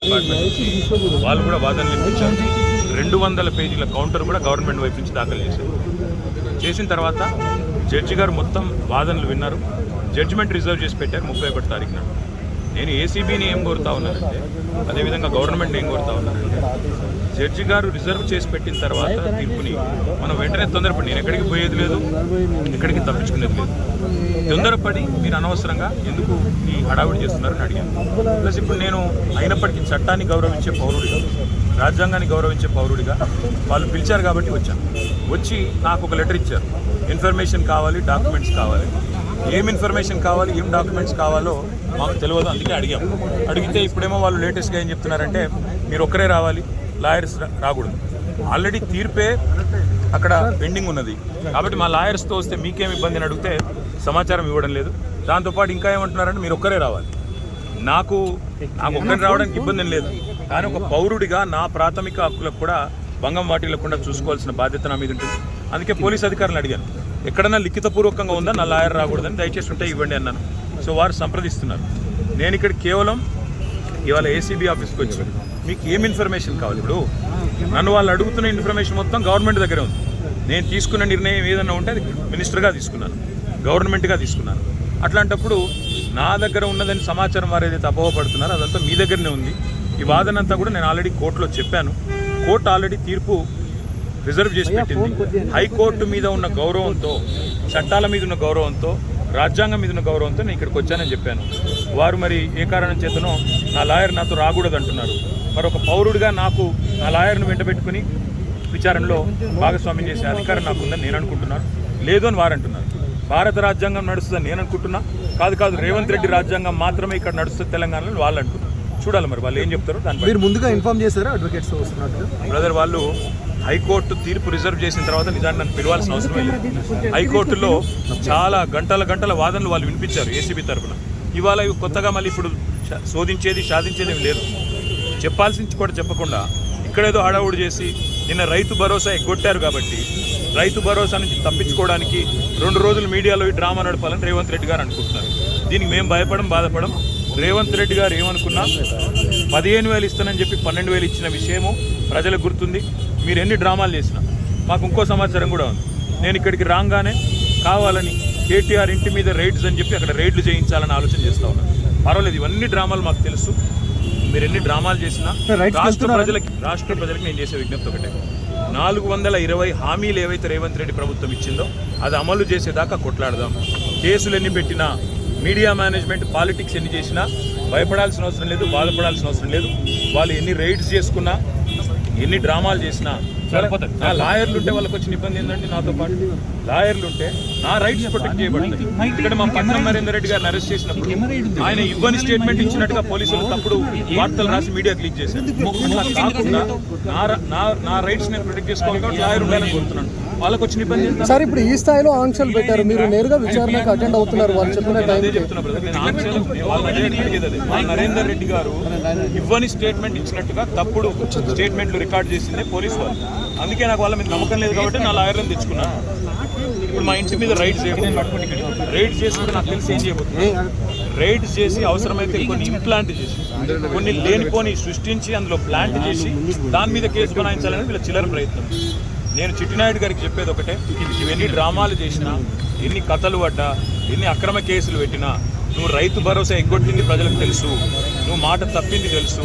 వాళ్ళు కూడా వాదనలు వినిపించారు. 200 పేజీల కౌంటర్ కూడా గవర్నమెంట్ వైపు నుంచి దాఖలు చేశారు. చేసిన తర్వాత జడ్జి గారు మొత్తం వాదనలు విన్నారు. జడ్జిమెంట్ రిజర్వ్ చేసి పెట్టారు 31 తారీఖున. నేను ఏసీబీని ఏం కోరుతా ఉన్నానంటే, అదేవిధంగా గవర్నమెంట్ ఏం కోరుతా ఉన్నానంటే, జడ్జి గారు రిజర్వ్ చేసి పెట్టిన తర్వాత తీర్పుని మనం వెంటనే తొందరపడి, నేను ఎక్కడికి పోయేది లేదు, ఎక్కడికి తప్పించుకునేది లేదు, తొందరపడి మీరు అనవసరంగా ఎందుకు ఈ హడావిడి చేస్తున్నారని అడిగాను. ప్లస్ ఇప్పుడు నేను అయినప్పటికీ చట్టాన్ని గౌరవించే పౌరుడిగా, రాజ్యాంగాన్ని గౌరవించే పౌరుడిగా వాళ్ళు పిలిచారు కాబట్టి వచ్చాను. వచ్చి నాకు ఒక లెటర్ ఇచ్చారు, ఇన్ఫర్మేషన్ కావాలి, డాక్యుమెంట్స్ కావాలి. ఏం ఇన్ఫర్మేషన్ కావాలి, ఏం డాక్యుమెంట్స్ కావాలో మాకు తెలియదు, అందుకే అడిగాం. అడిగితే ఇప్పుడేమో వాళ్ళు లేటెస్ట్గా ఏం చెప్తున్నారంటే, మీరు ఒక్కరే రావాలి, లాయర్స్ రాకూడదు. ఆల్రెడీ తీర్పే అక్కడ పెండింగ్ ఉన్నది కాబట్టి మా లాయర్స్తో వస్తే మీకేం ఇబ్బంది అని అడిగితే సమాచారం ఇవ్వడం లేదు. దాంతోపాటు ఇంకా ఏమంటున్నారంటే, మీరు ఒక్కరే రావాలి. నాకు ఒక్కరే రావడానికి ఇబ్బంది ఏం లేదు, కానీ ఒక పౌరుడిగా నా ప్రాథమిక హక్కులకు కూడా భంగం వాటిల్లకుండా చూసుకోవాల్సిన బాధ్యత నా మీద ఉంటుంది. అందుకే పోలీస్ అధికారులను అడిగాను, ఎక్కడన్నా లిఖితపూర్వకంగా ఉందా నా లాయర్ రాకూడదని, దయచేసి ఉంటే ఇవ్వండి అన్నాను. సో వారు సంప్రదిస్తున్నారు. నేను ఇక్కడ కేవలం ఇవాళ ఏసీబీ ఆఫీస్కి వచ్చి మీకు ఏం ఇన్ఫర్మేషన్ కావాలి, ఇప్పుడు నన్ను వాళ్ళు అడుగుతున్న ఇన్ఫర్మేషన్ మొత్తం గవర్నమెంట్ దగ్గరే ఉంది. నేను తీసుకున్న నిర్ణయం ఏదన్నా ఉంటే అది మినిస్టర్గా తీసుకున్నాను, గవర్నమెంట్గా తీసుకున్నాను. అట్లాంటప్పుడు నా దగ్గర ఉన్నదని సమాచారం వారు ఏదైతే అపోహపడుతున్నారో అదంతా మీ దగ్గరనే ఉంది. ఈ వాదన అంతా కూడా నేను ఆల్రెడీ కోర్టులో చెప్పాను. కోర్టు ఆల్రెడీ తీర్పు రిజర్వ్ చేసి పెట్టింది. హైకోర్టు మీద ఉన్న గౌరవంతో, చట్టాల మీద ఉన్న గౌరవంతో, రాజ్యాంగం మీద ఉన్న గౌరవంతో నేను ఇక్కడికి వచ్చానని చెప్పాను. వారు మరి ఏ కారణం చేతనో నా లాయర్ నాతో రాకూడదు అంటున్నారు. మరి ఒక పౌరుడిగా నాకు నా లాయర్ను వెంటబెట్టుకుని విచారణలో భాగస్వామ్యం చేసే అధికారం నాకు ఉందని నేను అనుకుంటున్నాను. లేదు అని వారు అంటున్నారు. భారత రాజ్యాంగం నడుస్తుందని నేను అనుకుంటున్నా. కాదు, రేవంత్ రెడ్డి రాజ్యాంగం మాత్రమే ఇక్కడ నడుస్తుంది తెలంగాణలో వాళ్ళు అంటున్నారు. చూడాలి మరి వాళ్ళు ఏం చెప్తారో. దాని మీరు ముందుగా ఇన్ఫార్మ్ చేశారా అడ్వకేట్స్ వస్తున్నట్టు? బ్రదర్, వాళ్ళు హైకోర్టు తీర్పు రిజర్వ్ చేసిన తర్వాత నిజాన్ని నన్ను పిలవాల్సిన అవసరం లేదు. హైకోర్టులో చాలా గంటల వాదనలు వాళ్ళు వినిపించారు ఏసీబీ తరఫున. ఇవాళ కొత్తగా మళ్ళీ ఇప్పుడు శోధించేది సాధించేది ఏమి లేదు. చెప్పాల్సింది కూడా చెప్పకుండా ఇక్కడేదో హడావుడు చేసి నిన్న రైతు భరోసా ఎగ్గొట్టారు కాబట్టి రైతు భరోసా నుంచి తప్పించుకోవడానికి 2 రోజులు మీడియాలో ఈ డ్రామా నడపాలని రేవంత్ రెడ్డి గారు అనుకుంటున్నారు. దీనికి మేము బాధపడం. రేవంత్ రెడ్డి గారు ఏమనుకున్నా 15,000 ఇస్తానని చెప్పి 12,000 ఇచ్చిన విషయము ప్రజలకు గుర్తుంది. మీరు ఎన్ని డ్రామాలు చేసినా మాకు ఇంకో సమాచారం కూడా ఉంది. నేను ఇక్కడికి రాగానే కావాలని కేటీఆర్ ఇంటి మీద రైడ్స్ అని చెప్పి అక్కడ రైడ్లు చేయించాలని ఆలోచన చేస్తూ ఉన్నాను. పర్వాలేదు, ఇవన్నీ డ్రామాలు మాకు తెలుసు. మీరు ఎన్ని డ్రామాలు చేసినా రాష్ట్ర ప్రజలకి నేను చేసే విజ్ఞప్తి ఒకటే, 420 హామీలు ఏవైతే రేవంత్ రెడ్డి ప్రభుత్వం ఇచ్చిందో అది అమలు చేసేదాకా కొట్లాడదాం. కేసులు ఎన్ని పెట్టినా, మీడియా మేనేజ్మెంట్ పాలిటిక్స్ ఎన్ని చేసినా భయపడాల్సిన అవసరం లేదు, బాధపడాల్సిన అవసరం లేదు. వాళ్ళు ఎన్ని రైడ్స్ చేసుకున్నా, ఎన్ని డ్రామాలు చేసినా సరిపోతుంది. నా లాయర్లు ఉంటే వాళ్ళకి వచ్చిన ఇబ్బంది ఏంటంటే, నాతో పాటు లాయర్లు ఉంటే నా రైట్స్ ప్రొటెక్ట్ చేయబడతాయి. ఇక్కడ మా పట్నం నరేందర్ రెడ్డి గారిని అరెస్ట్ చేసినప్పుడు ఆయన ఇవ్వని స్టేట్మెంట్ ఇచ్చినట్టుగా పోలీసులు తప్పుడు వార్తలు రాసి మీడియా క్లిక్ చేశారు. కాకుండా నా రైట్స్ నేను ప్రొటెక్ట్ చేసుకోవాలి కాబట్టి లాయర్ ఉండాలని కోరుతున్నాను. వాళ్ళకి వచ్చిన ఇబ్బంది సార్, ఇప్పుడు ఈ స్థాయిలో ఆంక్షలు పెట్టారు, మీరు నేరుగా విచారణకు అటెండ్ అవుతున్నారు. వాళ్ళు చెప్పిన అదే చెప్తున్నా బ్రదర్, నేను ఆంక్షలు వాళ్ళ నరేందర్ రెడ్డి గారు ఇవ్వని స్టేట్మెంట్ ఇచ్చినట్టుగా తప్పుడు స్టేట్మెంట్లు రికార్డ్ చేసిందే పోలీసు వాళ్ళు. అందుకే నాకు వాళ్ళ మీద నమ్మకం లేదు కాబట్టి నా లాయర్లను తెచ్చుకున్నాను. ఇప్పుడు మా ఇంటి మీద రైడ్స్ రైడ్స్ చేసి కూడా నాకు తెలిసి ఏం చేయబోతుంది, రైడ్స్ చేసి అవసరమైతే కొన్ని ఇంప్లాంట్ చేసి కొన్ని లేనిపోని సృష్టించి అందులో ప్లాంట్ చేసి దాని మీద కేసు బనాయించాలని వీళ్ళ చిల్లర ప్రయత్నం. నేను చిట్టినాయుడు గారికి చెప్పేది ఒకటే, ఇవన్నీ డ్రామాలు చేసినా, ఎన్ని కథలు పడ్డా, ఎన్ని అక్రమ కేసులు పెట్టినా, నువ్వు రైతు భరోసా ఎగ్గొట్టింది ప్రజలకు తెలుసు, నువ్వు మాట తప్పింది తెలుసు,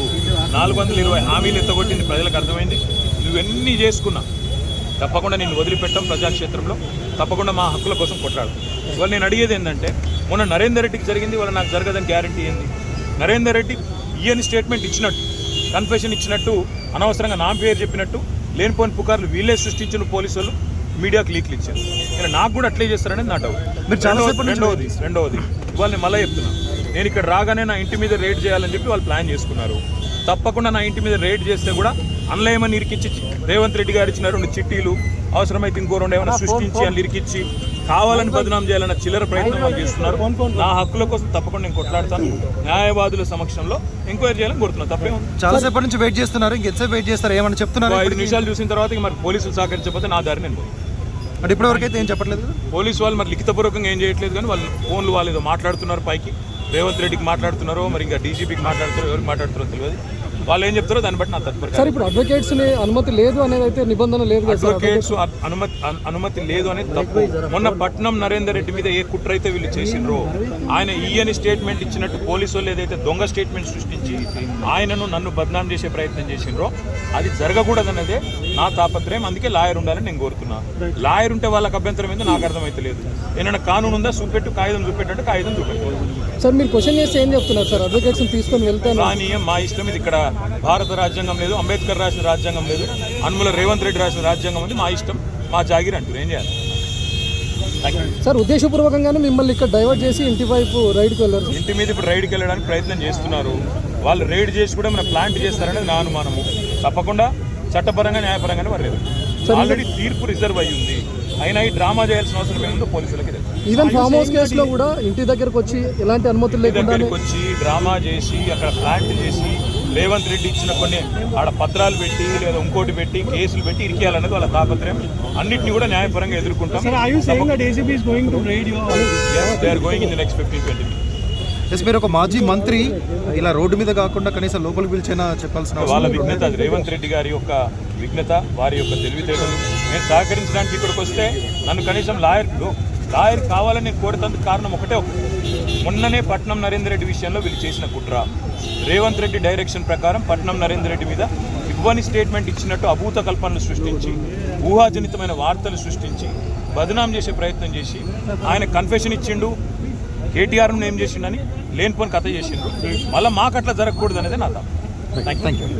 420 హామీలు ఎత్తగొట్టింది ప్రజలకు అర్థమైంది. నువ్వెన్నీ చేసుకున్నా తప్పకుండా నేను వదిలిపెట్టాం. ప్రజాక్షేత్రంలో తప్పకుండా మా హక్కుల కోసం కొట్లాడు. ఇవాళ నేను అడిగేది ఏంటంటే, మొన్న నరేందర్ రెడ్డికి జరిగింది, వాళ్ళ నాకు జరగదని గ్యారంటీ ఏంది? నరేందర్ రెడ్డి ఈయన స్టేట్మెంట్ ఇచ్చినట్టు, కన్ఫెషన్ ఇచ్చినట్టు, అనవసరంగా నా పేరు చెప్పినట్టు లేనిపోని పుకార్లు వీళ్ళే సృష్టించిన పోలీసు వాళ్ళు మీడియాకు లీక్లు ఇచ్చారు. ఇలా నాకు కూడా అట్లే చేస్తారనేది నా డౌట్. రెండవది ఇవాళ నేను మళ్ళీ చెప్తున్నా, నేను ఇక్కడ రాగానే నా ఇంటి మీద రైడ్ చేయాలని చెప్పి వాళ్ళు ప్లాన్ చేసుకున్నారు. తప్పకుండా నా ఇంటి మీద రైడ్ చేస్తే కూడా అన్లయమని ఇరికిచ్చి రేవంత్ రెడ్డి గారు ఇచ్చిన 2 చిట్టీలు, అవసరమైతే ఇంకో 2 ఏమైనా సృష్టించి అని ఇరికిచ్చి కావాలని బదనాం చేయాలన్న చిల్లర ప్రయత్నం చేస్తున్నారు. నా హక్కుల కోసం తప్పకుండా నేను కొట్లాడతాను. న్యాయవాదుల సమక్షంలో ఎంక్వైరీ చేయాలని కోరుతున్నాను. తప్పే ఉంది. చాలాసేపటి నుంచి వెయిట్ చేస్తున్నారు, ఇంకెంతసేపు వెయిట్ చేస్తారు? ఏమని చెప్తున్నారు? 5 నిమిషాలు చూసిన తర్వాత మరి పోలీసులు సహకరించకపోతే నా దారి నేను అంటే ఇప్పటివరకు అయితే ఏం చెప్పట్లేదు. పోలీసు వాళ్ళు మరి లిఖితపూర్వకంగా ఏం చేయట్లేదు, కానీ వాళ్ళు ఫోన్లు వాళ్ళు ఏదో మాట్లాడుతున్నారు పైకి. రేవంత్ రెడ్డికి మాట్లాడుతున్నారో, మరి ఇంకా డీజీపీకి మాట్లాడుతున్నారో, ఎవరికి మాట్లాడుతున్నారో తెలియదు. వాళ్ళు ఏం చెప్తారో దాన్ని బట్టి నా తదుపరి సార్ ఇప్పుడు అడ్వకేట్స్ ని అనుమతి లేదు అనేది అయితే నిబంధన లేదు కదా సార్. అడ్వకేట్స్ అనుమతి లేదు అనేది తప్పు. మొన్న పట్నం నరేందర్ రెడ్డి మీద ఏ కుట్ర అయితే వీళ్ళు చేసిండ్రో, ఆయన ఈయని స్టేట్మెంట్ ఇచ్చినట్టు పోలీసు వాళ్ళు ఏదైతే దొంగ స్టేట్మెంట్ సృష్టించి ఆయనను నన్ను బద్నాం చేసే ప్రయత్నం చేసిండ్రో అది జరగకూడదన్నదే నా తాపత్రయం. అందుకే లాయర్ ఉండాలని నేను కోరుతున్నా. లాయర్ ఉంటే వాళ్ళకి అభ్యంతరం ఏందో నాకు అర్థమైతలేదు. ఏమైనా కానూను ఉందా చూపెట్టు, కాగితం చూపెట్టు, కాగితం చూపెట్టు. సార్ మీరు క్వశ్చన్ చేస్తే ఏం చెప్తున్నారు సార్? అడ్వకేట్స్ తీసుకొని వెళ్తాను కానీ మా ఇష్టం ఇది. ఇక్కడ భారత రాజ్యాంగం లేదు, అంబేద్కర్ రాసిన రాజ్యాంగం లేదు, అనుముల రేవంత్ రెడ్డి రాసిన రాజ్యాంగం ఉంది. మా ఇష్టం, మా జాగిరి అంటారు. ఏం చేయాలి సార్? ఉద్దేశపూర్వకంగానే మిమ్మల్ని ఇక్కడ డైవర్ట్ చేసి ఇంటి వైపు రైడ్కి వెళ్ళారు. ఇంటి మీద ఇప్పుడు రైడ్కి వెళ్ళడానికి ప్రయత్నం చేస్తున్నారు. వాళ్ళు రైడ్ చేసి కూడా మన ప్లాంట్ చేస్తారనేది నా అనుమానము. తప్పకుండా చట్టపరంగా న్యాయపరంగానే వర్లేదు. ఆల్రెడీ తీర్పు రిజర్వ్ అయ్యి ఉంది. అయినా ఈ డ్రామా చేయాల్సిన అవసరం ఏముందో పోలీసులకి తెలుసు. ఈవెన్ ఫామ్ హౌస్ కేసులో కూడా ఇంటి దగ్గరకు వచ్చి ఎలాంటి అనుమతులు లేకుండా దగ్గరికి వచ్చి డ్రామా చేసి అక్కడ ప్లాంట్ చేసి రేవంత్ రెడ్డి ఇచ్చిన కొన్ని ఆడ పత్రాలు పెట్టి లేదా ఇంకోటి పెట్టి కేసులు పెట్టి ఇరికేయాలనేది వాళ్ళ తాపత్రయం. అన్నింటినీ కూడా న్యాయపరంగా ఎదుర్కొంటాం. They are going in the next 15-20 minutes. మీరు ఒక మాజీ మంత్రి ఇలా రోడ్డు మీద కాకుండా కనీసం లోపలికి పిలిచైనా చెప్పాల్సిన వాళ్ళ విఘ్నత, అది రేవంత్ రెడ్డి గారి యొక్క విఘ్నత, వారి యొక్క తెలివితేటలు. నేను సహకరించడానికి ఇక్కడికి వస్తే నన్ను కనీసం లాయర్ కావాలని నేను కోరుతందుకు కారణం ఒకటే. మొన్ననే పట్నం నరేందర్ రెడ్డి విషయంలో వీళ్ళు చేసిన కుట్ర, రేవంత్ రెడ్డి డైరెక్షన్ ప్రకారం పట్నం నరేందర్ రెడ్డి మీద ఇవ్వని స్టేట్మెంట్ ఇచ్చినట్టు అభూత కల్పనలు సృష్టించి, ఊహాజనితమైన వార్తలు సృష్టించి బదనాం చేసే ప్రయత్నం చేసి ఆయన కన్ఫెషన్ ఇచ్చిండు, కేటీఆర్ను ఏం చేసిండని లేనిపోని కథ చేసిండు. మళ్ళీ మాకు అట్లా జరగకూడదు అనేది నా థాట్. Thank you.